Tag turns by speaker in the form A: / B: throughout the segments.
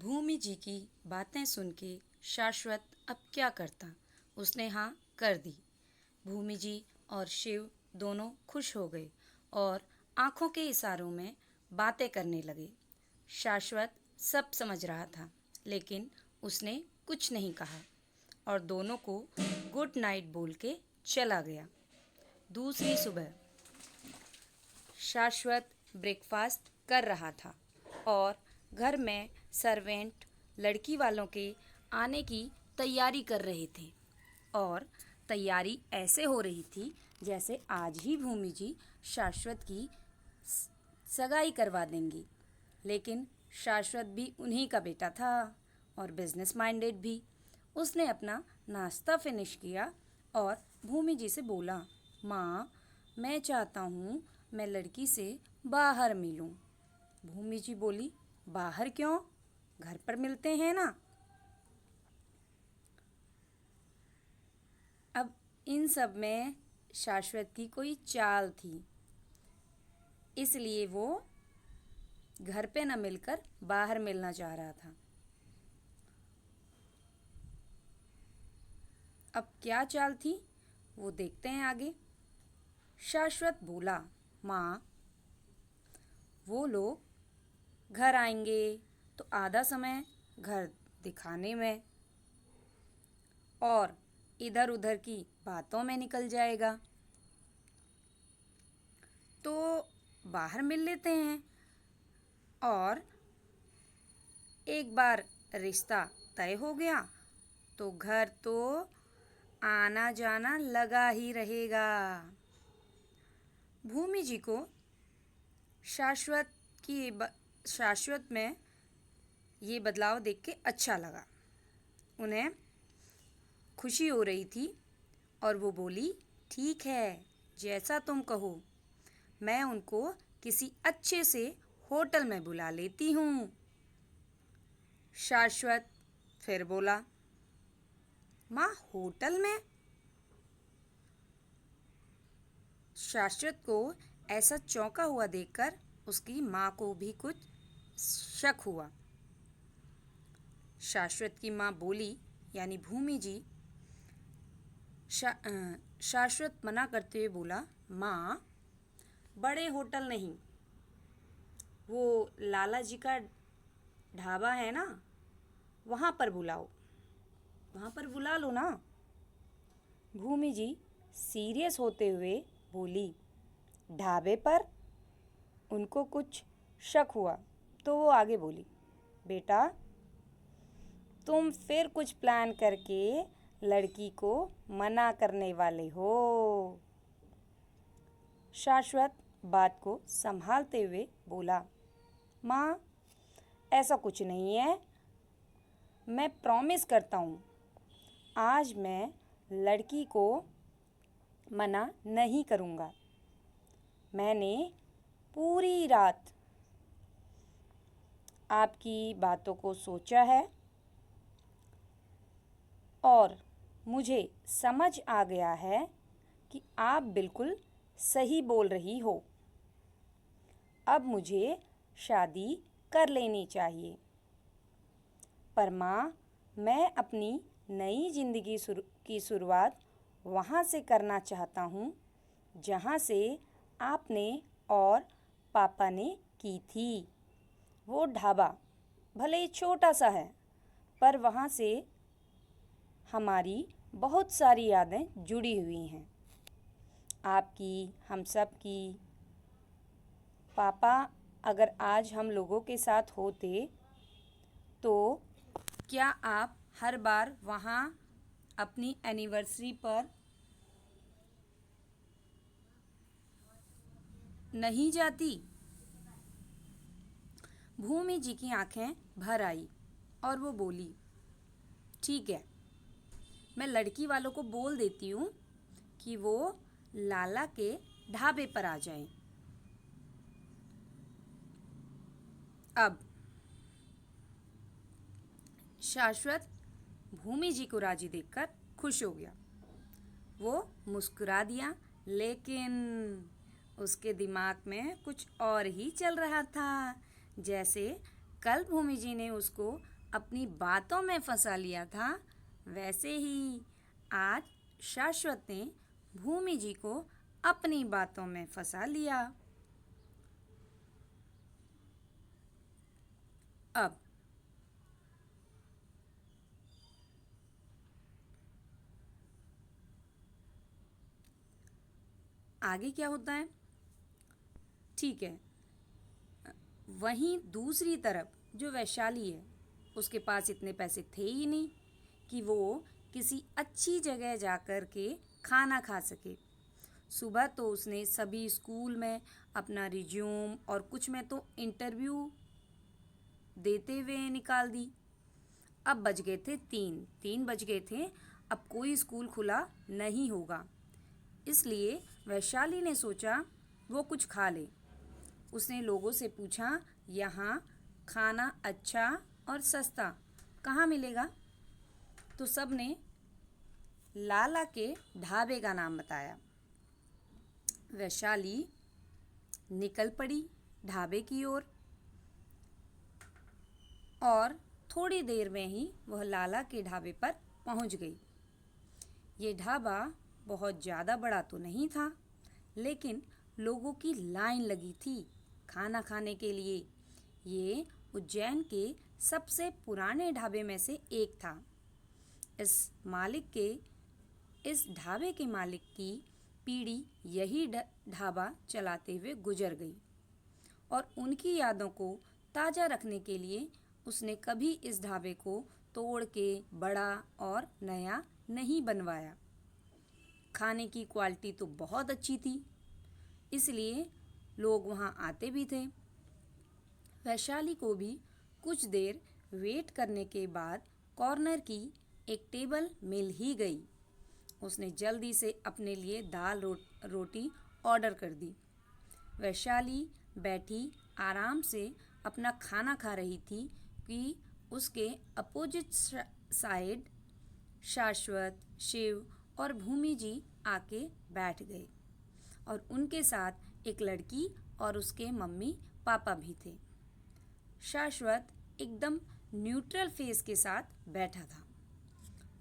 A: भूमि जी की बातें सुन के शाश्वत अब क्या करता। उसने हाँ कर दी। भूमि जी और शिव दोनों खुश हो गए और आंखों के इशारों में बातें करने लगे। शाश्वत सब समझ रहा था, लेकिन उसने कुछ नहीं कहा और दोनों को गुड नाइट बोल के चला गया। दूसरी सुबह शाश्वत ब्रेकफास्ट कर रहा था और घर में सर्वेंट लड़की वालों के आने की तैयारी कर रहे थे और तैयारी ऐसे हो रही थी जैसे आज ही भूमि जी शाश्वत की सगाई करवा देंगी। लेकिन शाश्वत भी उन्हीं का बेटा था और बिजनेस माइंडेड भी। उसने अपना नाश्ता फिनिश किया और भूमि जी से बोला, माँ, मैं चाहता हूँ मैं लड़की से बाहर मिलूं। भूमि जी बोली, बाहर क्यों, घर पर मिलते हैं ना। अब इन सब में शाश्वत की कोई चाल थी, इसलिए वो घर पे न मिलकर बाहर मिलना चाह रहा था। अब क्या चाल थी वो देखते हैं आगे। शाश्वत बोला, माँ, वो लोग घर आएंगे तो आधा समय घर दिखाने में और इधर उधर की बातों में निकल जाएगा, तो बाहर मिल लेते हैं और एक बार रिश्ता तय हो गया तो घर तो आना जाना लगा ही रहेगा। भूमि जी को शाश्वत शाश्वत में ये बदलाव देख के अच्छा लगा। उन्हें खुशी हो रही थी और वो बोली, ठीक है, जैसा तुम कहो, मैं उनको किसी अच्छे से होटल में बुला लेती हूँ। शाश्वत फिर बोला, माँ, होटल में? शाश्वत को ऐसा चौंका हुआ देखकर उसकी माँ को भी कुछ शक हुआ। शाश्वत की माँ बोली, यानी भूमि जी, शाश्वत मना करते हुए बोला, माँ, बड़े होटल नहीं, वो लाला जी का ढाबा है ना, वहाँ पर बुलाओ, वहाँ पर बुला लो ना। भूमि जी सीरियस होते हुए बोली, ढाबे पर? उनको कुछ शक हुआ तो वो आगे बोली, बेटा, तुम फिर कुछ प्लान करके लड़की को मना करने वाले हो। शाश्वत बात को संभालते हुए बोला, माँ, ऐसा कुछ नहीं है, मैं प्रॉमिस करता हूँ, आज मैं लड़की को मना नहीं करूँगा। मैंने पूरी रात आपकी बातों को सोचा है और मुझे समझ आ गया है कि आप बिल्कुल सही बोल रही हो। अब मुझे शादी कर लेनी चाहिए। पर माँ, मैं अपनी नई ज़िंदगी की शुरुआत वहाँ से करना चाहता हूँ जहाँ से आपने और पापा ने की थी। वो ढाबा भले ही छोटा सा है, पर वहाँ से हमारी बहुत सारी यादें जुड़ी हुई हैं, आपकी, हम सब की। पापा अगर आज हम लोगों के साथ होते तो क्या आप हर बार वहाँ अपनी एनिवर्सरी पर नहीं जाती? भूमि जी की आंखें भर आई और वो बोली, ठीक है, मैं लड़की वालों को बोल देती हूँ कि वो लाला के ढाबे पर आ जाएं। अब शाश्वत भूमि जी को राजी देखकर खुश हो गया। वो मुस्कुरा दिया, लेकिन उसके दिमाग में कुछ और ही चल रहा था। जैसे कल भूमि जी ने उसको अपनी बातों में फंसा लिया था, वैसे ही आज शाश्वत ने भूमि जी को अपनी बातों में फंसा लिया। अब आगे क्या होता है? ठीक है, वहीं दूसरी तरफ जो वैशाली है, उसके पास इतने पैसे थे ही नहीं कि वो किसी अच्छी जगह जा कर के खाना खा सके। सुबह तो उसने सभी स्कूल में अपना रिज्यूम और कुछ में तो इंटरव्यू देते हुए निकाल दी। अब बज गए थे 3 बज गए थे। अब कोई स्कूल खुला नहीं होगा, इसलिए वैशाली ने सोचा वो कुछ खा ले। उसने लोगों से पूछा, यहाँ खाना अच्छा और सस्ता कहाँ मिलेगा? तो सब ने लाला के ढाबे का नाम बताया। वैशाली निकल पड़ी ढाबे की ओर और थोड़ी देर में ही वह लाला के ढाबे पर पहुंच गई। ये ढाबा बहुत ज़्यादा बड़ा तो नहीं था, लेकिन लोगों की लाइन लगी थी खाना खाने के लिए। ये उज्जैन के सबसे पुराने ढाबे में से एक था। इस ढाबे के मालिक की पीढ़ी यही ढाबा चलाते हुए गुजर गई और उनकी यादों को ताज़ा रखने के लिए उसने कभी इस ढाबे को तोड़ के बड़ा और नया नहीं बनवाया। खाने की क्वालिटी तो बहुत अच्छी थी, इसलिए लोग वहाँ आते भी थे। वैशाली को भी कुछ देर वेट करने के बाद कॉर्नर की एक टेबल मिल ही गई। उसने जल्दी से अपने लिए दाल रोटी ऑर्डर कर दी। वैशाली बैठी आराम से अपना खाना खा रही थी कि उसके अपोजिट साइड शाश्वत, शिव और भूमि जी आके बैठ गए और उनके साथ एक लड़की और उसके मम्मी पापा भी थे। शाश्वत एकदम न्यूट्रल फेस के साथ बैठा था।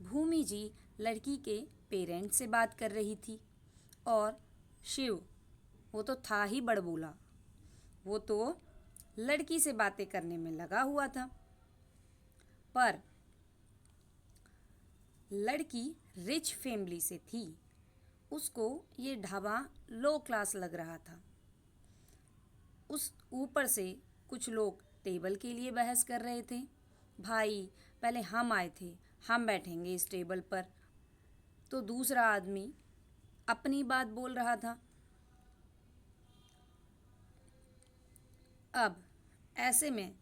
A: भूमि जी लड़की के पेरेंट्स से बात कर रही थी और शिव, वो तो था ही बड़बोला, वो तो लड़की से बातें करने में लगा हुआ था। पर लड़की रिच फैमिली से थी, उसको ये ढाबा लो क्लास लग रहा था। उस ऊपर से कुछ लोग टेबल के लिए बहस कर रहे थे। भाई, पहले हम आए थे, हम बैठेंगे इस टेबल पर। तो दूसरा आदमी अपनी बात बोल रहा था। अब ऐसे में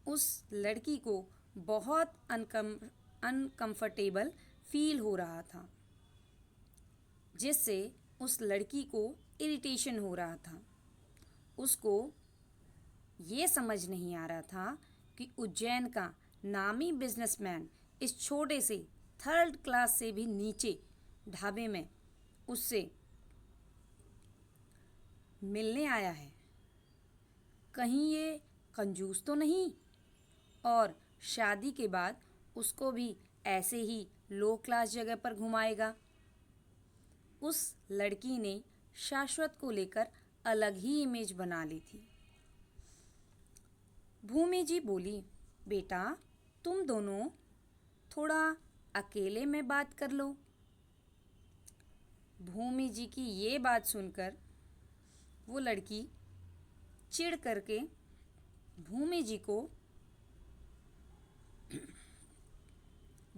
A: उस लड़की को बहुत अनकंफर्टेबल फील हो रहा था, जिससे उस लड़की को इरिटेशन हो रहा था। उसको ये समझ नहीं आ रहा था कि उज्जैन का नामी बिजनेसमैन इस छोटे से 3rd क्लास से भी नीचे ढाबे में उससे मिलने आया है। कहीं ये कंजूस तो नहीं और शादी के बाद उसको भी ऐसे ही लो क्लास जगह पर घुमाएगा। उस लड़की ने शाश्वत को लेकर अलग ही इमेज बना ली थी। भूमि जी बोली, बेटा, तुम दोनों थोड़ा अकेले में बात कर लो। भूमि जी की ये बात सुनकर वो लड़की चिढ़ करके भूमि जी को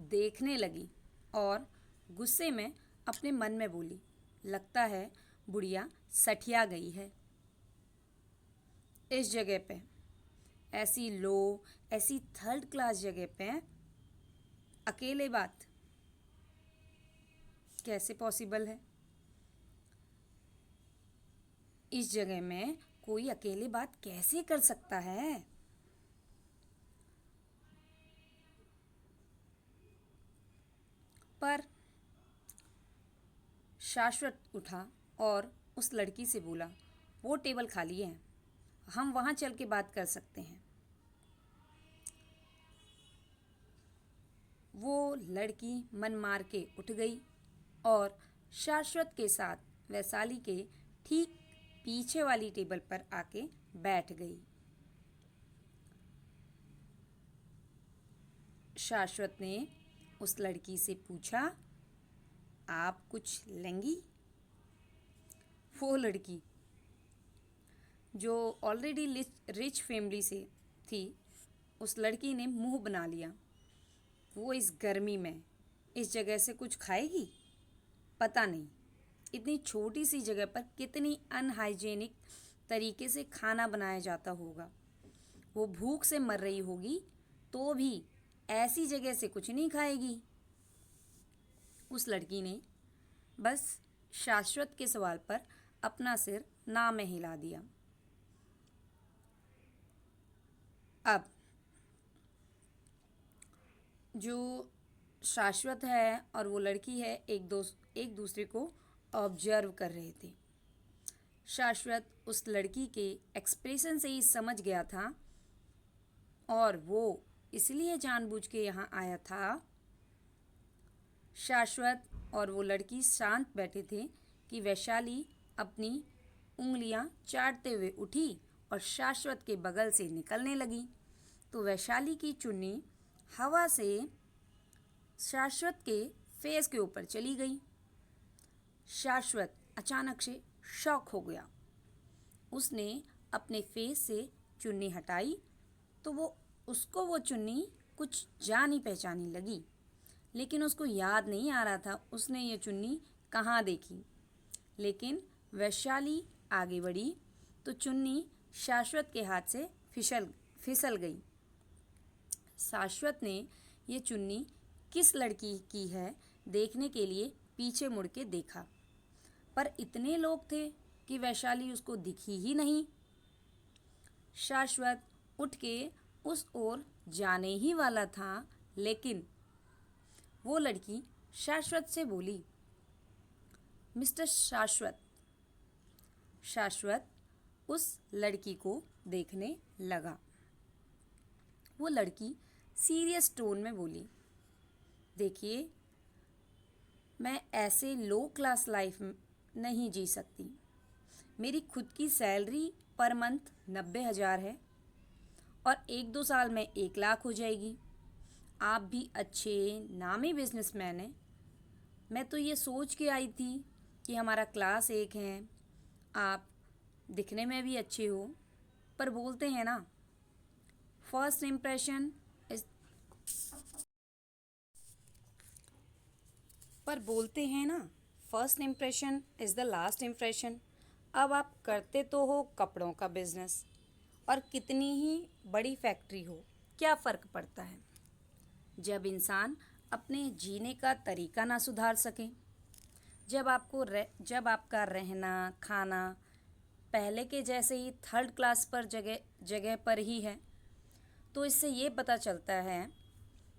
A: देखने लगी और गुस्से में अपने मन में बोली, लगता है बुढ़िया सठिया गई है। इस जगह पे ऐसी 3rd क्लास जगह पे अकेले बात कैसे पॉसिबल है? इस जगह में कोई अकेले बात कैसे कर सकता है? पर शाश्वत उठा और उस लड़की से बोला, वो टेबल खाली है, हम वहाँ चल के बात कर सकते हैं। वो लड़की मन मार के उठ गई और शाश्वत के साथ वैशाली के ठीक पीछे वाली टेबल पर आके बैठ गई। शाश्वत ने उस लड़की से पूछा, आप कुछ लेंगी? वो लड़की जो ऑलरेडी रिच फैमिली से थी, उस लड़की ने मुंह बना लिया। वो इस गर्मी में इस जगह से कुछ खाएगी? पता नहीं इतनी छोटी सी जगह पर कितनी अनहाइजेनिक तरीके से खाना बनाया जाता होगा। वो भूख से मर रही होगी तो भी ऐसी जगह से कुछ नहीं खाएगी। उस लड़की ने बस शाश्वत के सवाल पर अपना सिर ना में हिला दिया। अब जो शाश्वत है और वो लड़की है एक दूसरे को ऑब्जर्व कर रहे थे। शाश्वत उस लड़की के एक्सप्रेशन से ही समझ गया था और वो इसलिए जानबूझ के यहाँ आया था। शाश्वत और वो लड़की शांत बैठे थे कि वैशाली अपनी उंगलियां चाटते हुए उठी और शाश्वत के बगल से निकलने लगी तो वैशाली की चुन्नी हवा से शाश्वत के फेस के ऊपर चली गई। शाश्वत अचानक से शॉक हो गया। उसने अपने फेस से चुन्नी हटाई तो उसको वो चुन्नी कुछ जानी पहचानी लगी, लेकिन उसको याद नहीं आ रहा था उसने ये चुन्नी कहाँ देखी। लेकिन वैशाली आगे बढ़ी तो चुन्नी शाश्वत के हाथ से फिसल गई। शाश्वत ने ये चुन्नी किस लड़की की है देखने के लिए पीछे मुड़ के देखा, पर इतने लोग थे कि वैशाली उसको दिखी ही नहीं। शाश्वत उठ के उस ओर जाने ही वाला था, लेकिन वो लड़की शाश्वत से बोली, मिस्टर शाश्वत। शाश्वत उस लड़की को देखने लगा। वो लड़की सीरियस टोन में बोली, देखिए, मैं ऐसे लो क्लास लाइफ नहीं जी सकती। मेरी खुद की सैलरी पर मंथ 90,000 है और 1-2 साल में 1 लाख हो जाएगी। आप भी अच्छे नामी बिजनेसमैन हैं। मैं तो ये सोच के आई थी कि हमारा क्लास एक है, आप दिखने में भी अच्छे हो, पर बोलते हैं ना, first impression is the last impression. अब आप करते तो हो कपड़ों का बिजनेस और कितनी ही बड़ी फैक्ट्री हो, क्या फ़र्क पड़ता है जब इंसान अपने जीने का तरीका ना सुधार सके। जब आपका रहना खाना पहले के जैसे ही थर्ड क्लास पर जगह पर ही है, तो इससे ये पता चलता है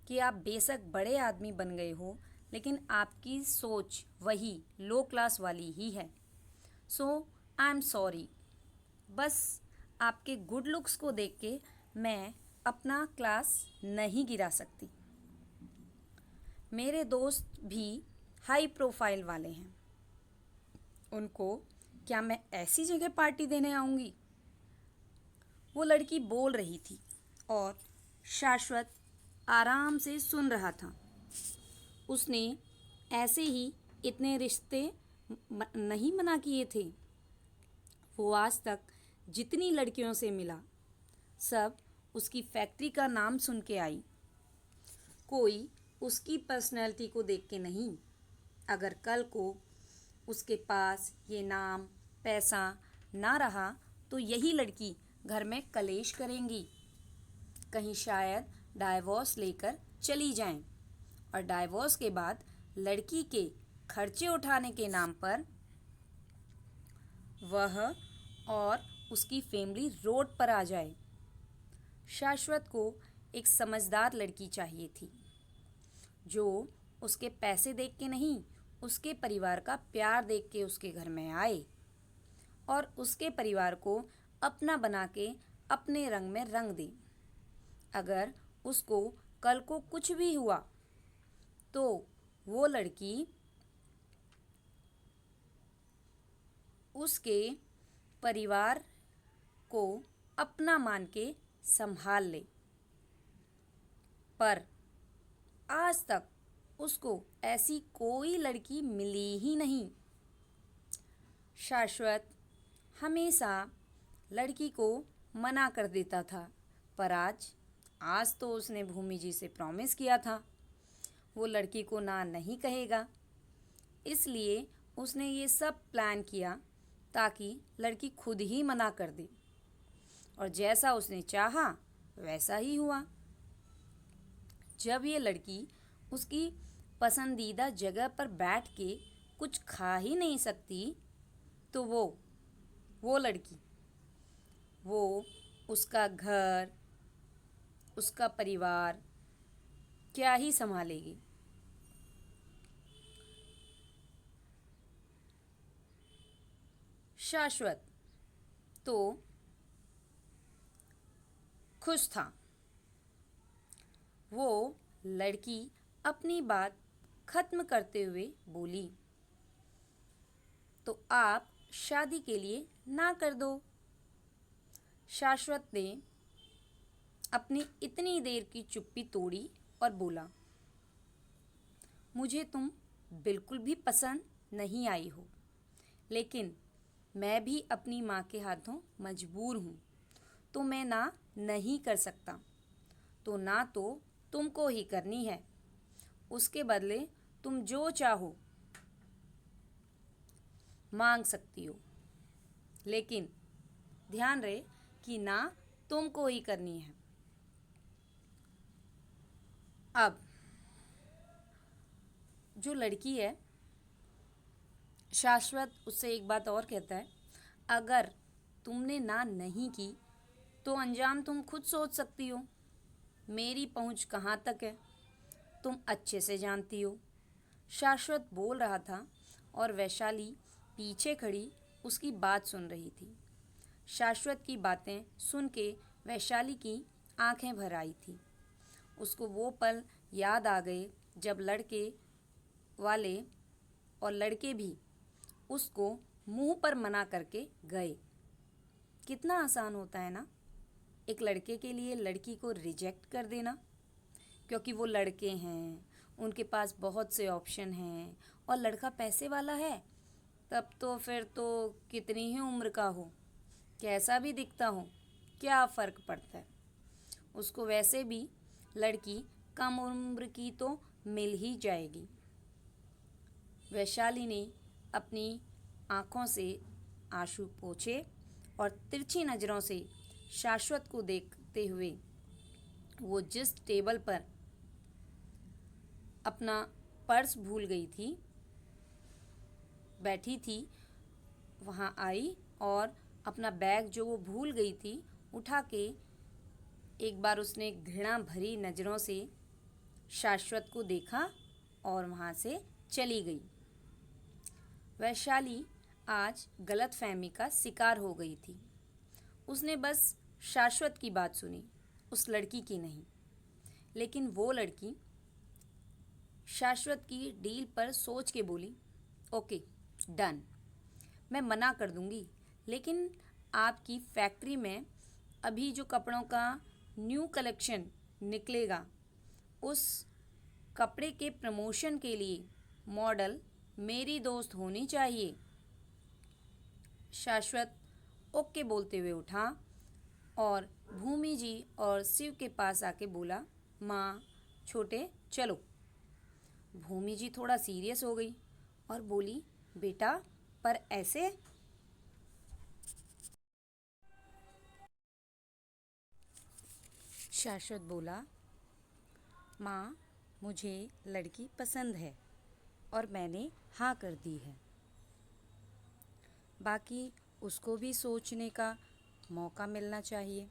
A: कि आप बेशक बड़े आदमी बन गए हो, लेकिन आपकी सोच वही लो क्लास वाली ही है। सो आई एम सॉरी, बस आपके गुड लुक्स को देख के मैं अपना क्लास नहीं गिरा सकती। मेरे दोस्त भी हाई प्रोफाइल वाले हैं, उनको क्या मैं ऐसी जगह पार्टी देने आऊँगी? वो लड़की बोल रही थी और शाश्वत आराम से सुन रहा था। उसने ऐसे ही इतने रिश्ते नहीं मना किए थे। वो आज तक जितनी लड़कियों से मिला, सब उसकी फैक्ट्री का नाम सुन के आई। कोई उसकी पर्सनैलिटी को देख के नहीं। अगर कल को उसके पास ये नाम पैसा ना रहा तो यही लड़की घर में कलेश करेंगी, कहीं शायद डाइवोर्स लेकर चली जाएं और डाइवोर्स के बाद लड़की के खर्चे उठाने के नाम पर वह और उसकी फैमिली रोड पर आ जाए। शाश्वत को एक समझदार लड़की चाहिए थी, जो उसके पैसे देख के नहीं, उसके परिवार का प्यार देख के उसके घर में आए और उसके परिवार को अपना बना के अपने रंग में रंग दे। अगर उसको कल को कुछ भी हुआ तो वो लड़की उसके परिवार को अपना मान के संभाल ले। पर आज तक उसको ऐसी कोई लड़की मिली ही नहीं। शाश्वत हमेशा लड़की को मना कर देता था, पर आज तो उसने भूमि जी से प्रॉमिस किया था वो लड़की को ना नहीं कहेगा। इसलिए उसने ये सब प्लान किया ताकि लड़की खुद ही मना कर दे, और जैसा उसने चाहा वैसा ही हुआ। जब ये लड़की उसकी पसंदीदा जगह पर बैठ के कुछ खा ही नहीं सकती, तो वो लड़की उसका घर, उसका परिवार क्या ही संभालेगी। शाश्वत तो खुश था। वो लड़की अपनी बात खत्म करते हुए बोली, तो आप शादी के लिए ना कर दो। शाश्वत ने अपनी इतनी देर की चुप्पी तोड़ी और बोला, मुझे तुम बिल्कुल भी पसंद नहीं आई हो, लेकिन मैं भी अपनी माँ के हाथों मजबूर हूँ, तो मैं ना नहीं कर सकता। तो ना तो तुमको ही करनी है, उसके बदले तुम जो चाहो मांग सकती हो, लेकिन ध्यान रहे कि ना तुमको ही करनी है। अब जो लड़की है, शाश्वत उससे एक बात और कहता है, अगर तुमने ना नहीं की तो अंजाम तुम खुद सोच सकती हो। मेरी पहुंच कहाँ तक है तुम अच्छे से जानती हो। शाश्वत बोल रहा था और वैशाली पीछे खड़ी उसकी बात सुन रही थी। शाश्वत की बातें सुन के वैशाली की आंखें भर आई थी। उसको वो पल याद आ गए जब लड़के वाले और लड़के भी उसको मुंह पर मना करके गए। कितना आसान होता है ना एक लड़के के लिए लड़की को रिजेक्ट कर देना, क्योंकि वो लड़के हैं, उनके पास बहुत से ऑप्शन हैं, और लड़का पैसे वाला है, तब तो फिर तो कितनी ही उम्र का हो, कैसा भी दिखता हो, क्या फ़र्क पड़ता है। उसको वैसे भी लड़की कम उम्र की तो मिल ही जाएगी। वैशाली ने अपनी आँखों से आंसू पोंछे और तिरछी नज़रों से शाश्वत को देखते हुए वो जिस टेबल पर अपना पर्स भूल गई थी, बैठी थी, वहाँ आई और अपना बैग जो वो भूल गई थी उठा के एक बार उसने घृणा भरी नज़रों से शाश्वत को देखा और वहाँ से चली गई। वैशाली आज गलतफहमी का शिकार हो गई थी। उसने बस शाश्वत की बात सुनी, उस लड़की की नहीं। लेकिन वो लड़की शाश्वत की डील पर सोच के बोली, ओके डन, मैं मना कर दूंगी, लेकिन आपकी फैक्ट्री में अभी जो कपड़ों का न्यू कलेक्शन निकलेगा, उस कपड़े के प्रमोशन के लिए मॉडल मेरी दोस्त होनी चाहिए। शाश्वत ओके बोलते हुए उठा और भूमि जी और शिव के पास आके बोला, माँ छोटे चलो। भूमि जी थोड़ा सीरियस हो गई और बोली, बेटा पर ऐसे? शाश्वत बोला, माँ मुझे लड़की पसंद है और मैंने हाँ कर दी है, बाकी उसको भी सोचने का मौका मिलना चाहिए,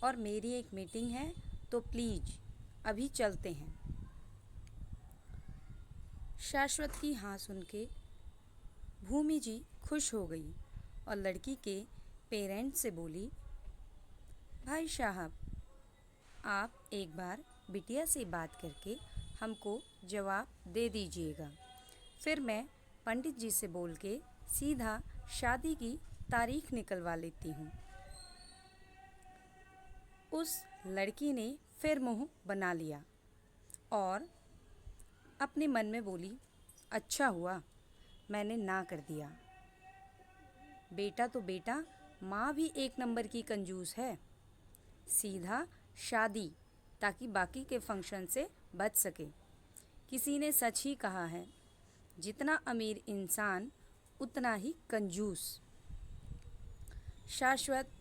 A: और मेरी एक मीटिंग है तो प्लीज़ अभी चलते हैं। शाश्वत की हाँ सुन के भूमि जी खुश हो गई और लड़की के पेरेंट्स से बोली, भाई साहब आप एक बार बिटिया से बात करके हमको जवाब दे दीजिएगा। फिर मैं पंडित जी से बोल के सीधा शादी की तारीख निकलवा लेती हूँ। उस लड़की ने फिर मुंह बना लिया और अपने मन में बोली, अच्छा हुआ मैंने ना कर दिया। बेटा तो बेटा, माँ भी एक नंबर की कंजूस है। सीधा शादी, ताकि बाकी के फंक्शन से बच सके। किसी ने सच ही कहा है, जितना अमीर इंसान उतना ही कंजूस। शाश्वत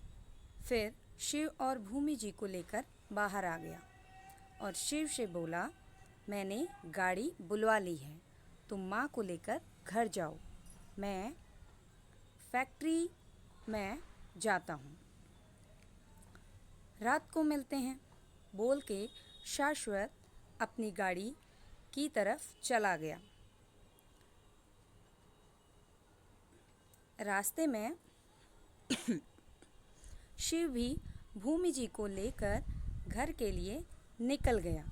A: फिर शिव और भूमि जी को लेकर बाहर आ गया और शिव से बोला, मैंने गाड़ी बुलवा ली है, तुम माँ को लेकर घर जाओ, मैं फैक्ट्री में जाता हूँ, रात को मिलते हैं, बोल के शाश्वत अपनी गाड़ी की तरफ चला गया। रास्ते में शिव भी भूमि जी को लेकर घर के लिए निकल गया।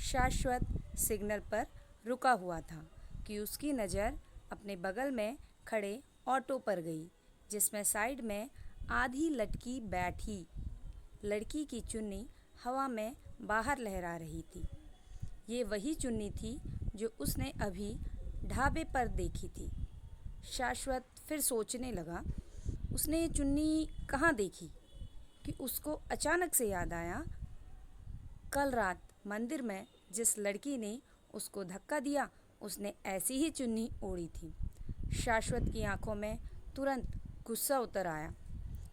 A: शाश्वत सिग्नल पर रुका हुआ था कि उसकी नज़र अपने बगल में खड़े ऑटो पर गई, जिसमें साइड में आधी लटकी बैठी लड़की की चुन्नी हवा में बाहर लहरा रही थी। ये वही चुन्नी थी जो उसने अभी ढाबे पर देखी थी। शाश्वत फिर सोचने लगा, उसने ये चुन्नी कहाँ देखी, कि उसको अचानक से याद आया, कल रात मंदिर में जिस लड़की ने उसको धक्का दिया, उसने ऐसी ही चुन्नी ओढ़ी थी। शाश्वत की आंखों में तुरंत गुस्सा उतर आया।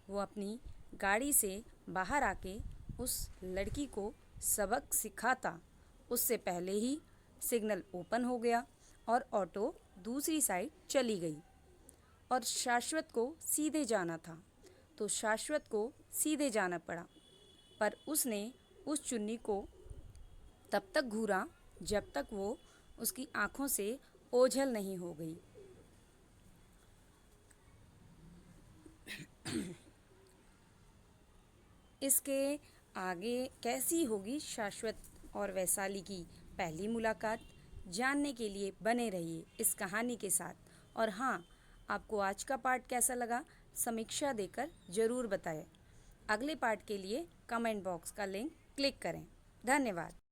A: वो अपनी गाड़ी से बाहर आके उस लड़की को सबक सिखाता, उससे पहले ही सिग्नल ओपन हो गया और ऑटो दूसरी साइड चली गई और शाश्वत को सीधे जाना था, तो शाश्वत को सीधे जाना पड़ा। पर उसने उस चुन्नी को तब तक घूरा जब तक वो उसकी आंखों से ओझल नहीं हो गई। इसके आगे कैसी होगी शाश्वत और वैशाली की पहली मुलाकात, जानने के लिए बने रहिए इस कहानी के साथ। और हाँ, आपको आज का पार्ट कैसा लगा समीक्षा देकर ज़रूर बताएं। अगले पार्ट के लिए कमेंट बॉक्स का लिंक क्लिक करें। धन्यवाद।